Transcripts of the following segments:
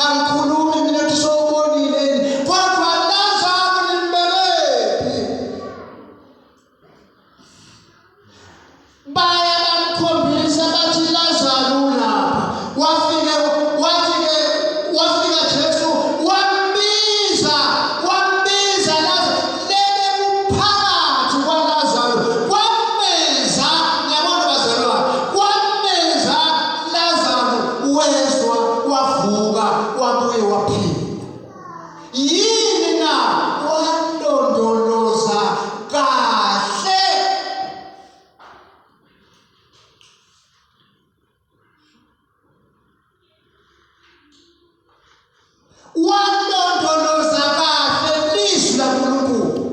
angikhulumi mina ukuthi sowubonile kodwa Lazaro nimbekephi baya bamkhombisa bathi Lazaro lapha wafika Jesu wambiza Lazaro lebe kuphakathi kwaLazaro kwameza yabona bazalwane kwameza Lazaro wezwa wavuka wabuye waphila yini na walondoloza kahle walondoloza kahle ilizwi laNkulunkulu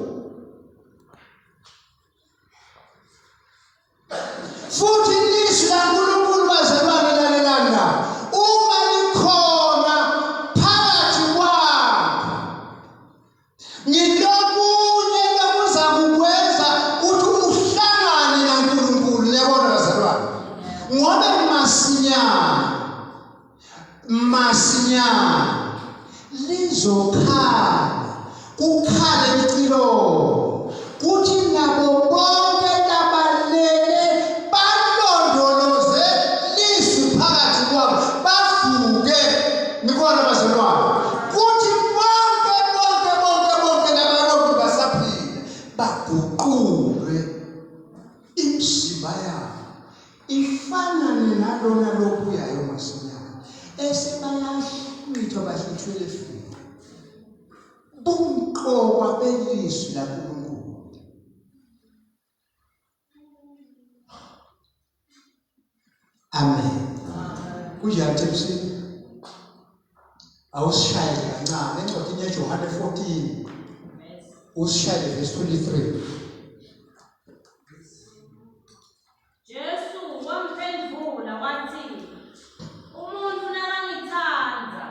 futhi ilizwi laNkulunkulu bazalwane lalelana uma likhona phakathi kwakho ngilokunye lokuza kukwenza ukuthi uhlangane naNkulunkulu yabona bazalwane ngoba masinyana lizokhala kukhale icilo kuthi nabo bonke labalele balondoloze lizwi phakathi kwabo bavuke nikona bazalwane kuthi bonke labalokhu basaphila baguqulwe imizimba yabo ifanane nalona lokuyayo masinyana esebayashwithwa bahlithwele futhi bumqoka belizwi laNkulunkulu amen kunjani Themsini awusishayele kancane encwadini yaJohane 14 usishayele verse 23 Jesu wamphendula wathi umuntu nakangithanda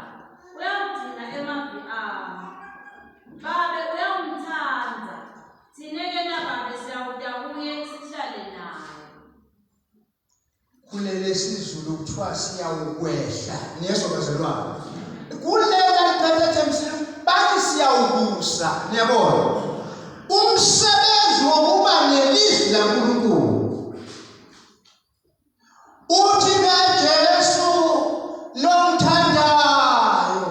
uyawugcina emavi ami babe uyawumthanda thine-ke nababe siyawuda kuye sihlale naye kulele sizulu kuthiwa siyawukwehla niyezwa bazalwane kulela lithatha Themsini bathi siyawubusa niyabona umsebenzi wokuba nelizwi laNkulunkulu uthi kaJesu lomthandayo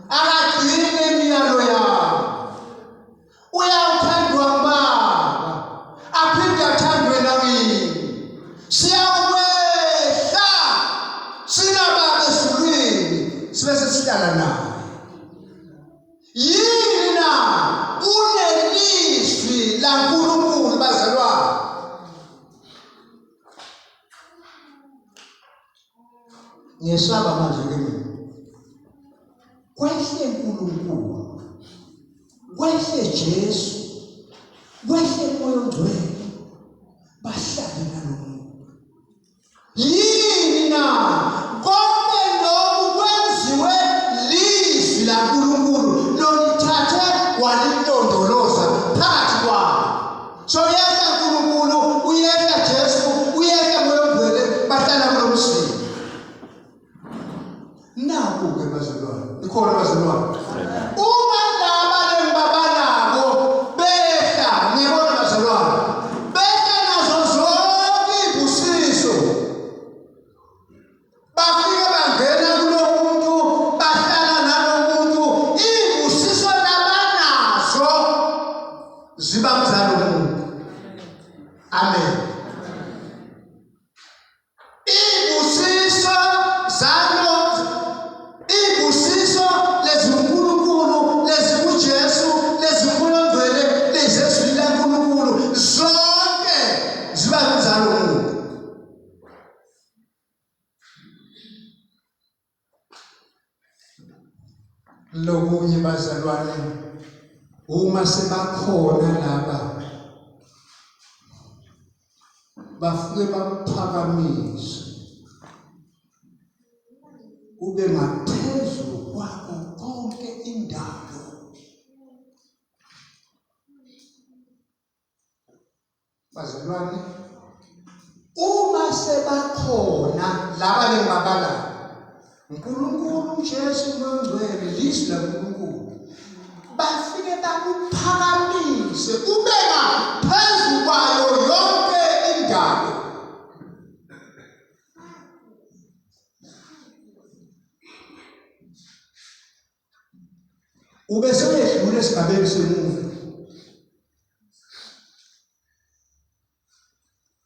akagcine imiyalo yakhe uyawuthandwa ngubaba aphinde athandwe nangini siyawukwehla sinababa ezulwini sibe sesihlala naye yini na kunelizwi laNkulunkulu bazalwane ngiyesaba manje ke mina kwehle uNkulunkulu kwehle Jesu kwehle uMoya oNgcwele bahlale nalomuntu yini na konke lokhu kwenziwe lizwi laNkulunkulu lolithathe walilondoloza phakathi kwabo so yena uNkulunkulu uyeka Jesu uyeka uMoya oNgcwele bahlala kulomsini naku-ke bazalwane ikhona bazalwane uma laba lengibabalako behla ngiyabona bazalwane behla nazo zonke iy'busiso bafike bangena kulo muntu bahlala nalo muntu iy'busiso labanazo ziba mzalo muntu amen iy'busiso lezinkulunkulu lezikuJesu leziMoya oNgcwele lezezwi laNkulunkulu zonke ziba mzalo muntu lokunye bazalwane uma sebakhona laba bafike bakuphakamise ube ngaphezulu kwakho konke indalo bazalwane uma sebakhona laba lengabala uNkulunkulu uJesu uMoya ilizwi laNkulunkulu bafike bakuphakamise kube ngaphezu kwayo yonke indalo. Ube seyedlula esigabeni semuva.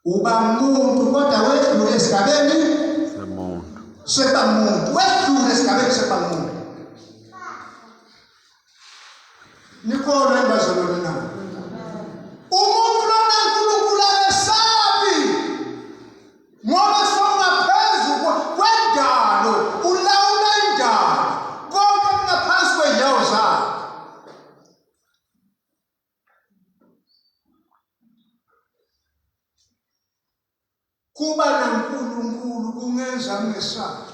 Uba muntu kodwa wedlula esigabeni semuntu. Wedlula esigabeni semuntu. Nikhona imbazalwane na. Umuntu lona uNkulunkulu abesabi. Ngoba songaphezu kwendalo, ulawula indalo. Konke ngaphansi kwey'nyawo zakhe. Kuba naNkulunkulu kungenza ngesabi.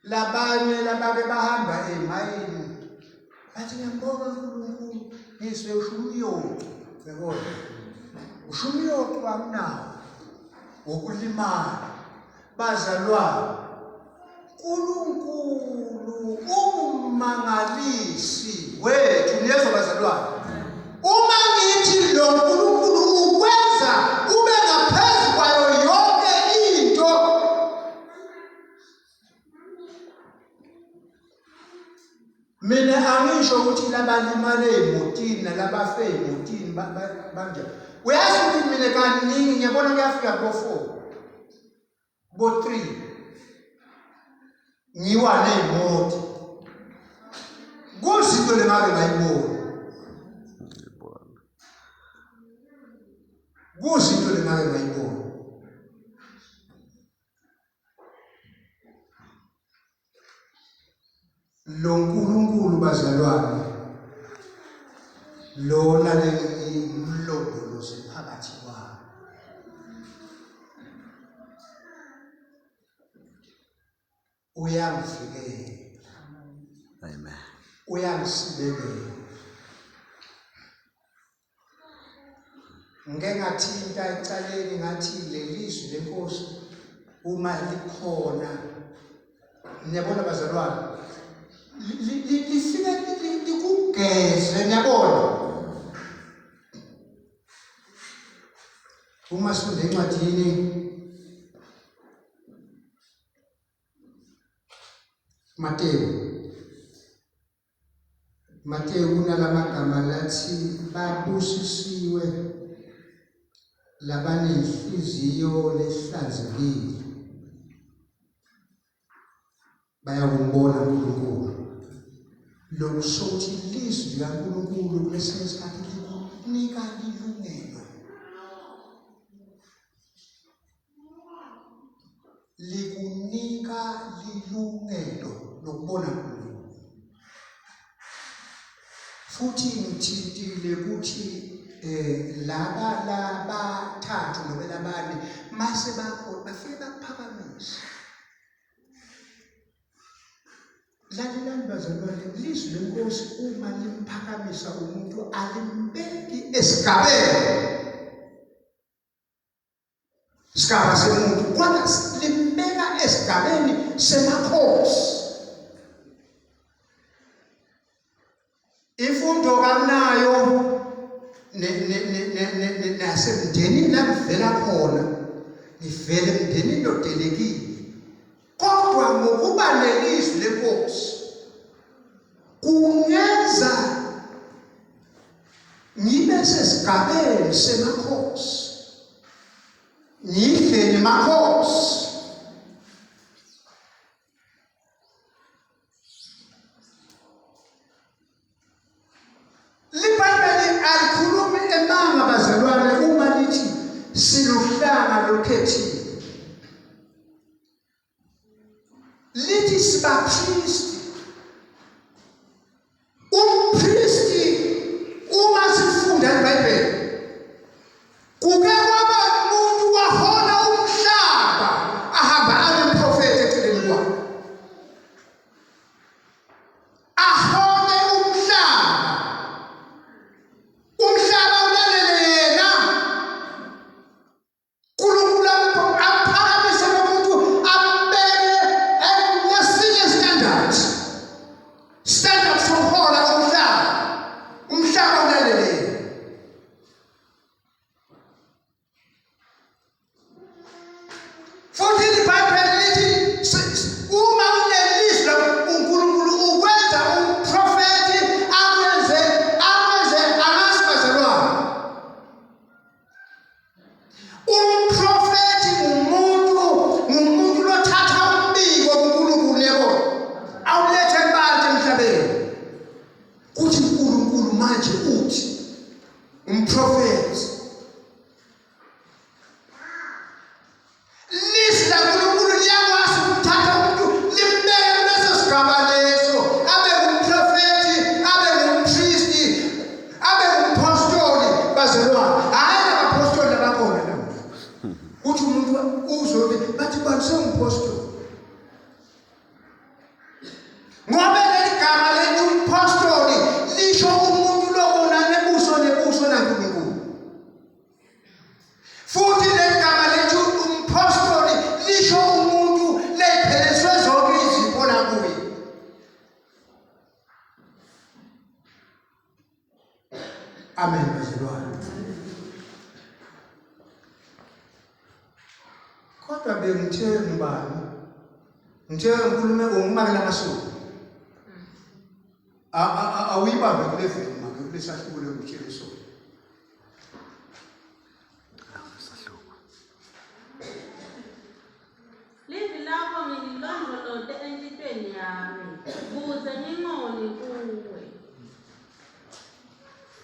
Labanye labake bahamba emayini bathi ngiyambonga uNkulunkulu ngizwe usho umyoti. Yabona usho umyoti wamnawo wokulimala. Bazalwane, uNkulunkulu umangalisi wethu. Niyezwa bazalwane, uma ngithi lo Nkulunkulu ukwenza ube ngaphezu kwayo yonke into, mina angisho ukuthi labalimale emotini nalabafe emotini banjani. Uyazi ukuthi mina kaningi ngiyabona kuyafika bo-4 bo-3 ngiwa ney'moto. Kuzinto lengake ngayibona. Kuzinto lengake ngayibona. Lo Nkulunkulu bazalwane, lona lomlondoloze phakathi kwabo. Uyangivikela. Amen. Uyangisibelela. Ngeke ngathinta ecaleni ngathi lelizwi leNkosi uma likhona. Niyabona bazalwane, lifike likugeze. Niyabona uma sifunde encwadini Mateyu kunalamagama lathi babusisiwe labanenhliziyo lehlanzekile, bayakumbona uNkulunkulu. Lokusothi ilizwi likaNkulunkulu kwesinye isikhathi likunika ilungelo. Likunika ilungelo lokubona uNkulunkulu. Futhi ngithintile ukuthi laba bathathu noma labane mase bafike bakuphakamise. Lalelani bazalwane, ilizwi leNkosi uma limphakamisa umuntu alimbeki isigaba semuntu, kodwa limbeka esigabeni semakhosi. Imfundo kamnayo nasemndenini la ngivela khona, ngivele emndenini odelekile. Kodwa ngokuba nelizwi leNkosi kungenza ngibe sesigabeni semakhosi, ngidle nemakhosi. Libhayibheli alikhulumi emanga bazalwane uma lithi siluhlanga lokhethiwe. Lithi sibapristi. Umpristi uma sifunda iBhayibheli kuke kwaba umuntu wahola umhlaba ahamba abe umprofeti eceleni kwakhe. Ahole umhlaba ulalele yena. Umprofethi ngumuntu lothatha umbiko kuNkulunkulu yabona. Awulethe abantu emhlabeni. Kuthi uNkulunkulu manje uthi umprofethi lisla uNkulunkulu liyakwazi ukuthatha umuntu limbeke kuleso sigaba leso abe ngumprofethi, abe ngumpristi, abe ngumpostoli bazalwane. Hayi abapostoli abakhona namuhla. Uthi umuntu uzobe bathi banise umpostoli. Ngoba leli gama lethi umpostoli lisho umuntu lobona nebuso naNkulunkulu. Futhi leli gama lethi umpostoli lisho umuntu lephelezwe zonke izipho nakuye. Amen bazalwane. Kodwa bengithe ngubani? Ngithe uNkulunkulu ngumake lamasuku. Awuyibambe kule veni make kulesahluko ngitshele sona. Livi lakho ngililondoloze enhlitweni yami ukuze ngingoni kuwe.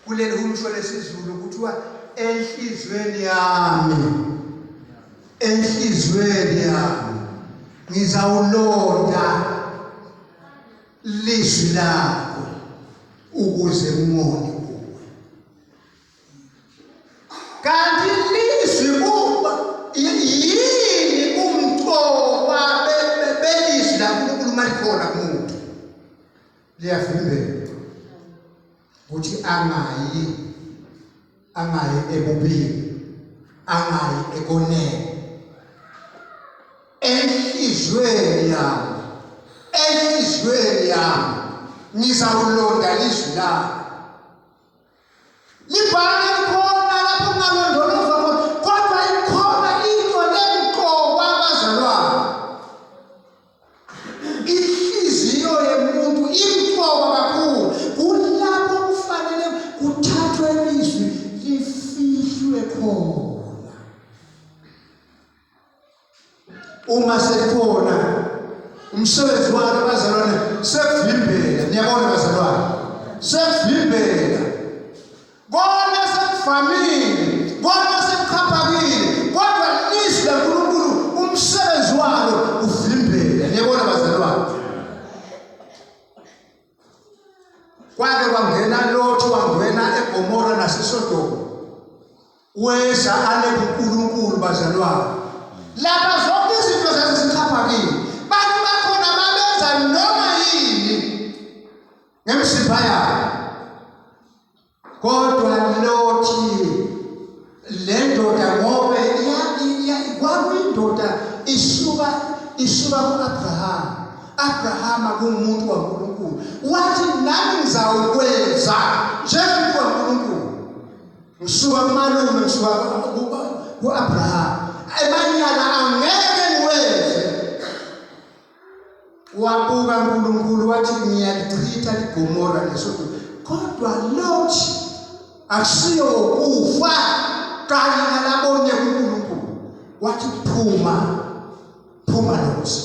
Kuleli umsho lesizulu kuthiwa enhlizweni yami. Enhlizweni yami ngizawulonda lizwi lakho ukuze ngingoni kuwe. Kanti lizwi kuba yini umqoka belizwi laNkulunkulu malikhona kumuntu liyavimbela ukuthi angayi ebubini, angayi ekoneni. Enhlizweni yami ngizawulonda lizwi lakho. Libhale likhona lapho kungalondolozwa khona, kodwa ikhona into lemqoka abazalwane. Inhliziyo yomuntu imqoka kakhulu. Kulapho kufanele kuthathwe ilizwi lifihlwe khona. Uma sekhona umsebenzi wakhe bazalwane sekuvimbela. Niyabona bazalwane, sekuvimbela. Kona sekuvamile, kona sekuxhaphakile, kodwa ilizwi laNkulunkulu umsebenzi walo uvimbela. Niyabona bazalwane. Kwake kwangena Loti, wangena eGomora naseSodoma. Weza ale kuNkulunkulu bazalwane. Lapha zonke izinto zazixhaphakile. Bantu bakhona babenza noma yini ngemsipha yabo. Kodwa Loti le ndoda ngoba kwakuyindoda isuka ku-Abraham. Abraham akumuntu waNkulunkulu. Wathi nami ngizawukwenza njengomuntu waNkulunkulu. Ngisuka kumalume, ngisuka ku-Abraham. Emanyala angeke ngiwenze. Wabuka uNkulunkulu wathi ngiyalichitha iGomora neSodoma. Kodwa Loti akusiyo ukufa kanye nalabonye kuNkulunkulu. Wathi phuma Loti.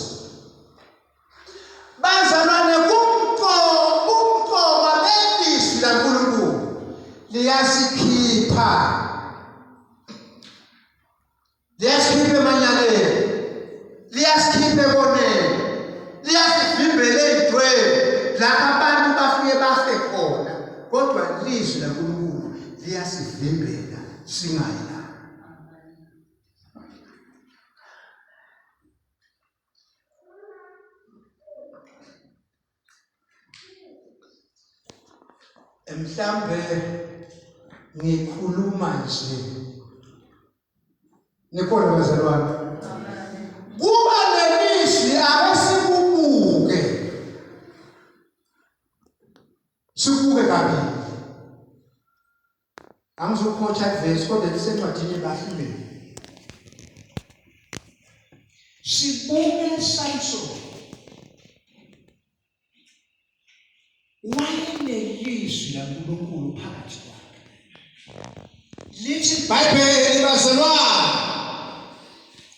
Bazalwane kumqoka belizwi laNkulunkulu liyasikhipha emanyaleni, liyasikhipha ekoneni, liyasivimbela ey'ntweni lapho abantu bafike bafe khona. Kodwa ilizwi laNkulunkulu liyasivimbela singayi la. Mhlambe ngikhuluma nje. Nikhona bazalwane. Kuba lelizwi abasikubuke. Sibuke kabili. Angizokhotsha verse kodwa lisencwadini yeBahluko. Sibuke Samson. Wayenelizwi laNkulunkulu phakathi kwakhe. Lithi iBhayibheli bazalwane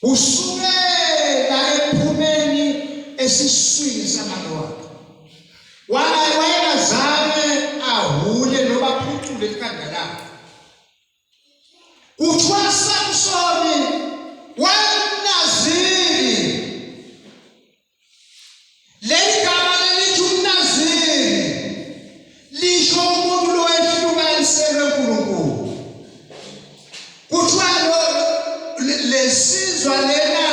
usukela ephumeni esiswini samake wakhe. Wayengazange ahule noma aphucule ikhanda lakhe. Kuthiwa Samsoni wayemnaziri. Leli gama lelithi umnaziri lisho umuntu lo ehlukaniselwe uNkulunkulu. Kuthiwa lesizwa lena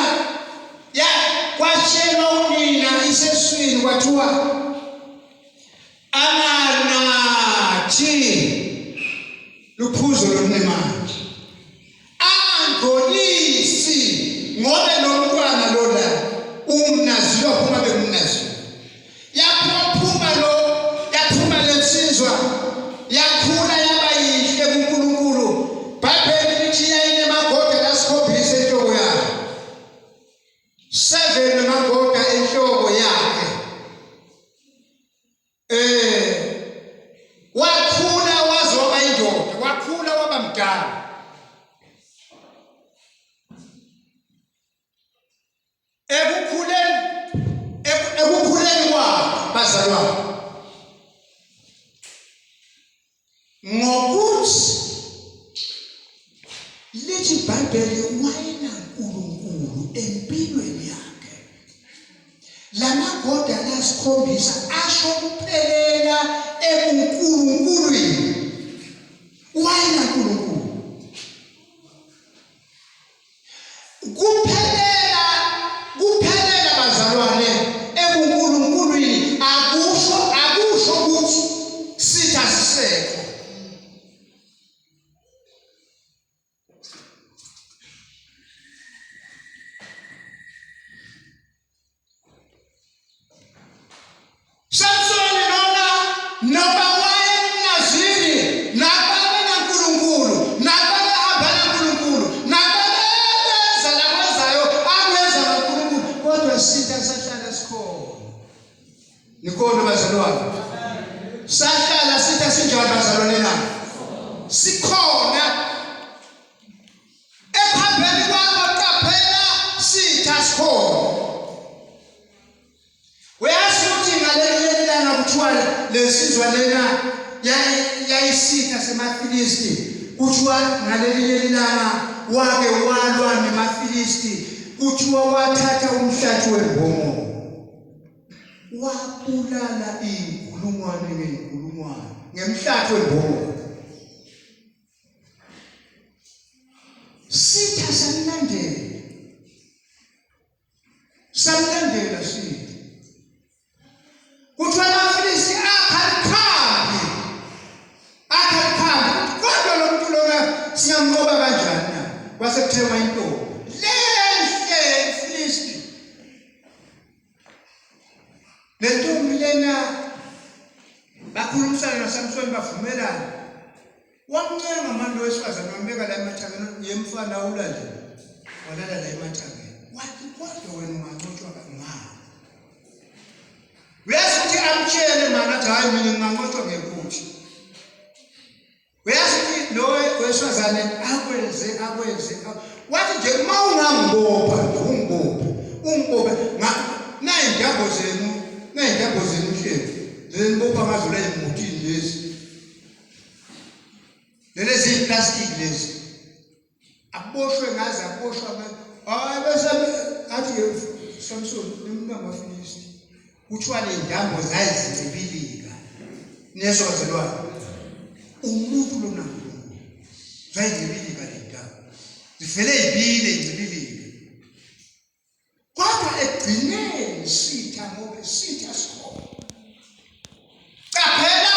kwatshelwa unina iseswini kwathiwa anganathi luphuzo lomnemanje, angangcolisi ngobe lo mntwana lola umnaziri waphuma bekumnaziri. Yaphuma lesizwa yakhula yaba yihle kuNkulunkulu. Bhayibheli lithi yayinemagoda lasikhombisa enhloko yakhe, 7 magoda enhloko yakhe. Wakhula waze waba yindoda, wakhula waba mdala. Ekukhuleni kwakhe bazalwane, ngokuthi lithi iBhayibheli wayenaNkulunkulu empilweni yakhe. Lamagoda lasikhombisa asho kuphelela ebuNkulunkulwini. WayenaNkulunkulu kuphelela bazalwane ebuNkulunkulwini. Akusho ukuthi sithi asisekho. Samsoni noma wayemnaziri, nakube naNkulunkulu, nakube hamba naNkulunkulu, nakube enza lakwenzayo akwenza naNkulunkulu, kodwa sithi sahlala sikhona. Nikhona bazalwane? Sahlala sithi asinjani bazalwane na? Sikhona. Ephambili kwakho qaphela sithi asikhona. Uyazi ukuthi ngaleli langa kuthiwa lesizwa lena yayisitha semaFilisti. Kuthiwa ngaleli langa wake walwa nemaFilisti. Kuthiwa wathatha umhlathi wembomo, wabulala iy'nkulungwane ngey'nkulungwane ngemhlathi wembomo. Sitha samlandela sithi. Kuthiwa amaFilisti akhalikhambi. Kodwa lo muntu lona singamnqoba kanjani na? Kwasekuthengwa intombi lehle iFilisti. Le ntombi lena bakhulumisana noSamsoni bavumelana. Wamncenga amanje wesifazane wambeka la emathangeni yemfana awula nje. Walala la emathangeni. Wathi kodwa wena unganqotshwa ngani? Uyazi ukuthi amtshele manje athi hayi mina nginganqotshwa ngekuthi. Uyazi ukuthi lo wesifazane akwenze. Wathi nje uma ungangibopha ungibophe nayintambo zenu hleli. Zenibopha ngazo la emotini lezi. Lezi plastic lezi. Aboshwe ngazo. Hayi bese athi Samson umuntu amaFilisti. Kuthiwa le ntambo zayizincibilika. Neso bazalwane. Umuntu lona zayizincibilika le ntambo. Zivele ibile incibilika. Kodwa egcineni sitha ngoba sithi asikhona. Qaphela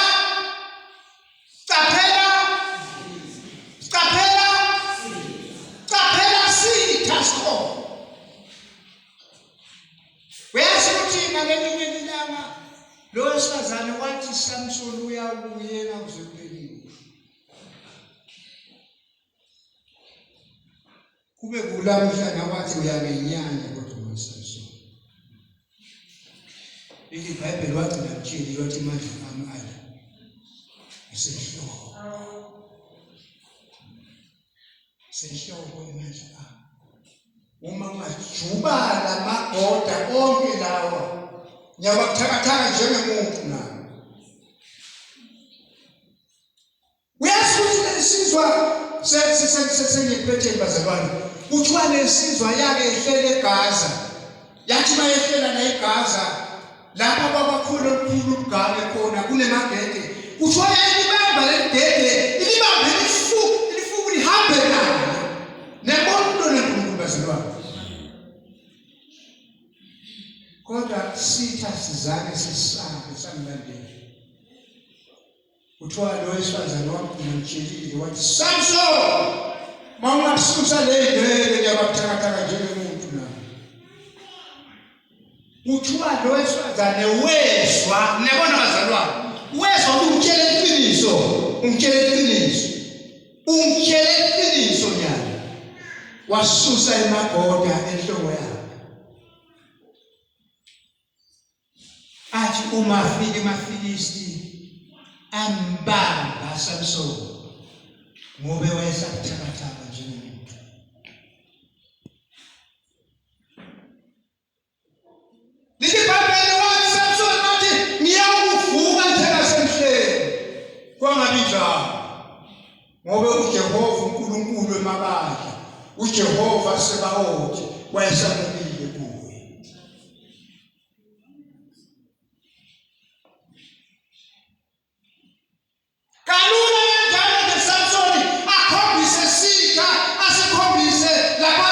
sithi asikhona. Uyazi ukuthi ngelinye ilanga lo wesifazane wathi Samson uyakuyena kuzophelile. Kube kulamhlanje wathi uyabenyanya kodwa uSamson. iBhayibheli wathi namtsheli wathi manje amali senhloko imandla uma ungajubala amagoda onke lawa nyabakuthakathaka njengemuntu na uyazi ukuthi lesizwa sengiphethe bazalwane kuthiwa lesizwa yake ehlele eGaza yathi mayehlela la eGaza lapha kwabakhulu olukhulu ubugale khona kunemagede kuthiwa yayibamba legede ilibambe ilifuku lihambe nalo nemoto nenkulunkulu bazalwane kodwa sitha sizake sisabe samlandela kuthiwa lo wesifazane wamtshelile wathi Samson mawungasusa le ndebe yabakuthakathaka njengemuntu na kuthiwa lo wesifazane wezwa nebona bazalwane wezwa umtshele iqiniso nyana wasusa emagoda enhloko yakhe athi uma afike amaFilisti ambamba Samson ngobe wayesabuthakathaka njengomuntu liBhayibheli wathi Samson wathi ngiyakuvuka njengasemhleni kwangabi njalo ngobe uJehova uNkulunkulu emabandla uJehova Sebaothi wayesamukile kuye kalula kanjalo nje Samson akhombise sitha asikhombise lapha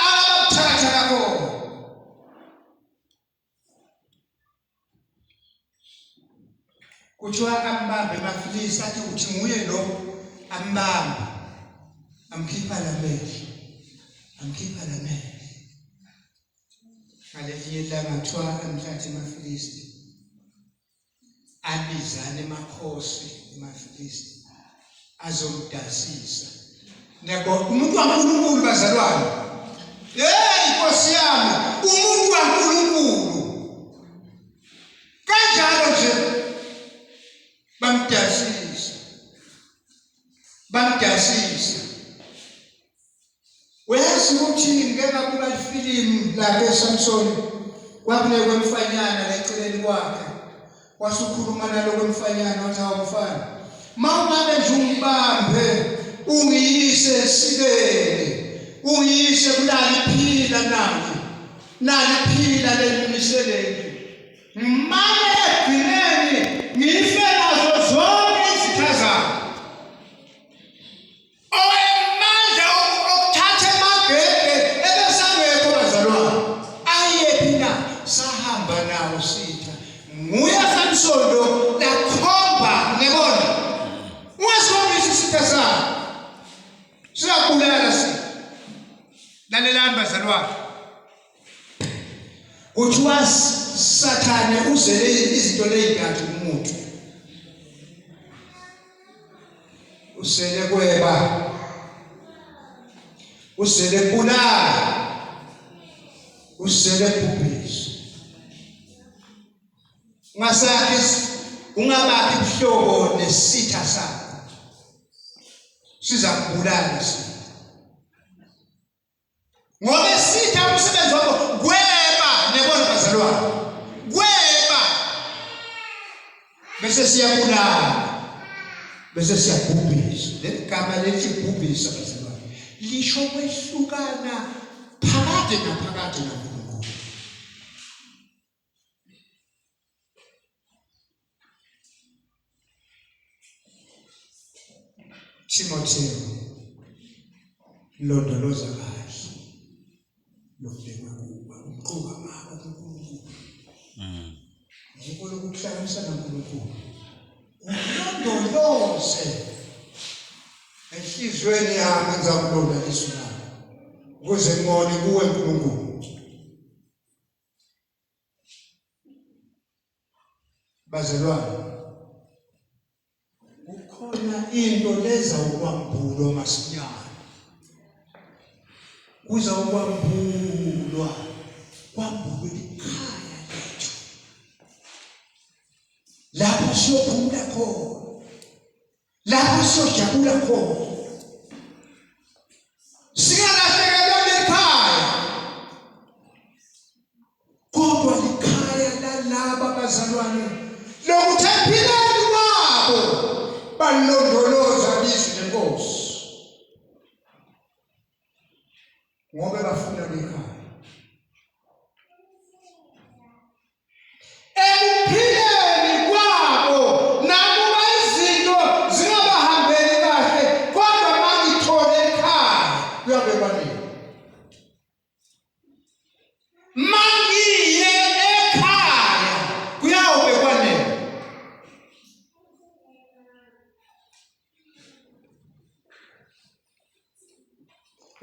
ababuthatha kakho kuthiwa ambambe amaFilisti athi uthi nguye lo ambambe amkhipha lamehlo ngalelinye ilanga kuthiwa amthathe amaFilisti abizane emakhosi amaFilisti azomdasisa nebo umuntu waNkulunkulu bazalwane Nkosi yami umuntu waNkulunkulu kanjalo nje bamdasisa uyazi ukuthi ngeke kuba ifilimu la Samson kwakunekwe umfanyana leceleni kwakhe wasukhuluma nalo kwemfanyana wathi awumfana mawungabe nje ungibambe ungiyise esikeni ungiyise kulali phila nali phila lemiseleni manje egcineni ngife nazo zonke izitha zami owemandla okuthatha emagede ebesangekho bazalwane ayephi na sahamba nawo sitha nguye Samson lo lakhomba nebona ungasikhombisa isitha sakhe siyabulala sitha lalelani bazalwane kuthiwa Sathane uzele izinto ley'ntathu kumuntu usele kweba usele kubulala usele kubhubhisa ungasakhe ungabakhi ubuhlobo nesitha sakho siza kubulala sitha ngoba isitha umsebenzi wakho kweba nebona bazalwane kweba bese siyabulala bese siyabhubhisa legama lethi bhubhisa bazalwane lisho kwehlukana phakathi noNkulunkulu Timotheo londoloza kahle lokubekwa kuba umquba ngakho uNkulunkulu ngikho lokuhlanganisa noNkulunkulu ulondoloze enhlizweni yami ngizakulonda isu lakho ukuze ngibone kuwe uNkulunkulu bazalwane kukhona into leza ukwambulwa masinyane kuza ukwambulwa kwambulwa ikhaya lethu lapho siyophumula khona lapho siyojabula khona singalahlekelwa ekhaya bazalwane, lokuthi ekuphileni kwabo balondoloza izwi lenkosi ngoba bafuna ekhaya. Ekuphileni kwabo nakuba izinto zingabahambeli kahle, kodwa mangithole ekhaya kuyabe kwanele. Mangiye ekhaya kuyabe kwanele.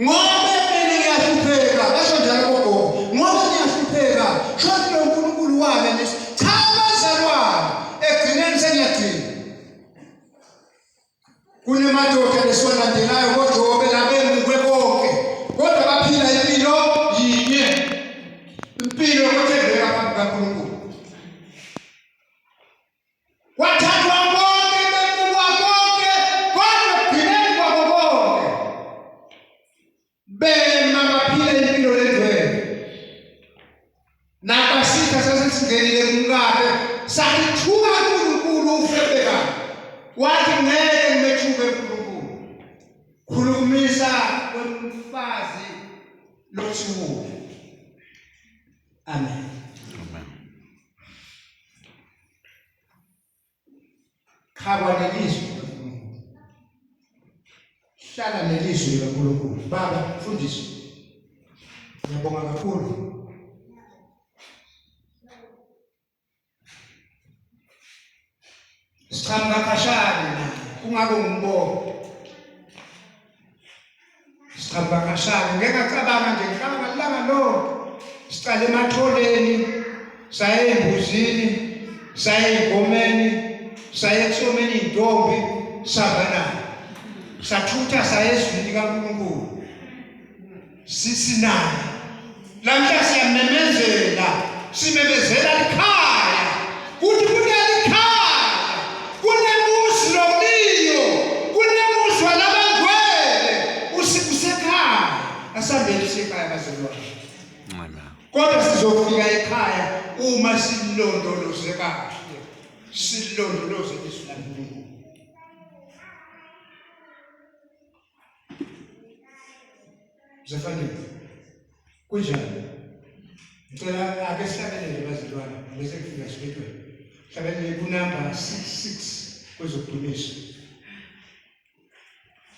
Ngoba mina ngiyahlupheka, basho njalo gogo. Ngoba ngiyahlupheka, shothi lo uNkulunkulu wami nesi. Cha bazalwane, egcineni sengiyagcina. Kunemadoda lesiwalandelayo ngoJobe labemukwe konke, kodwa baphila impilo yinye. Impilo yokuthembeka phambi kaNkulunkulu. Wathathwa konke, bemukwa konke, kodwa ekugcineni kwabo konke bema baphila impilo lendwele. Nabasitha sasesingenile kumkakhe sakithuka uNkulunkulu ufebeka. Wathi ngeke ngimethuke uNkulunkulu. Khulumisa kwemfazi lothuka. Amen. Khaba nelizwi likaNkulunkulu. Hlala nelizwi likaNkulunkulu. Baba, mfundisi. Ngiyabonga kakhulu. Sichama kakhashana na kungabe ngumbono. Sichama kakhashana ngeke ngacabanga nje ngicabanga langa lonke. Sicale ematholeni, saye embuzini, saye egomeni, saye kusomeni intombi, sabana. Sathutha saye ezwini likaNkulunkulu. Sisinana. Lamhla siyamemezela, simemezela ekhaya. Kuthi kunelikhaya, kunemuzi lomliyo, kunemuzi walabangcwele, usekhaya. Asambeni sekhaya bazalwane. Kodwa sizofika ekhaya uma silondoloze kahle. Silondoloze izwi laNkulunkulu. Zafanele. Kunjani? Ngicela ake sihlabelele bazalwane bese kufika sibethweni. Hlabelele kunamba 66 kwezokudumisa.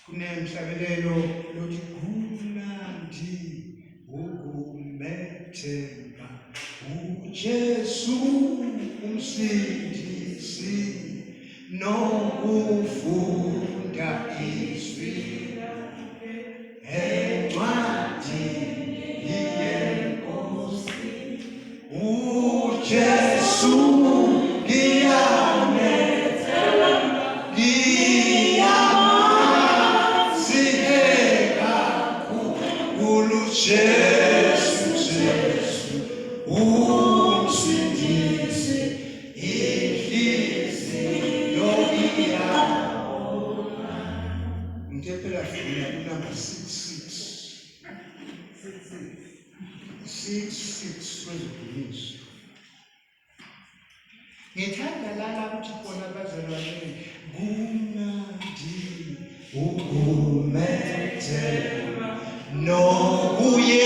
Kunemhlabelelo lothi kumnandi ukumethemba uJesu umsindisi nokufunda izwi encwadini yenkosi uJesu ngiyamethemba ngiyamaziheka kukhulu Jesu umsindisi inhliziyo iyabona. Ngiyapela funa kunamba 66 kwezokudumisa. Ngithanda lala ukuthi khona bazalwane kumnandi ukumethemba nokuye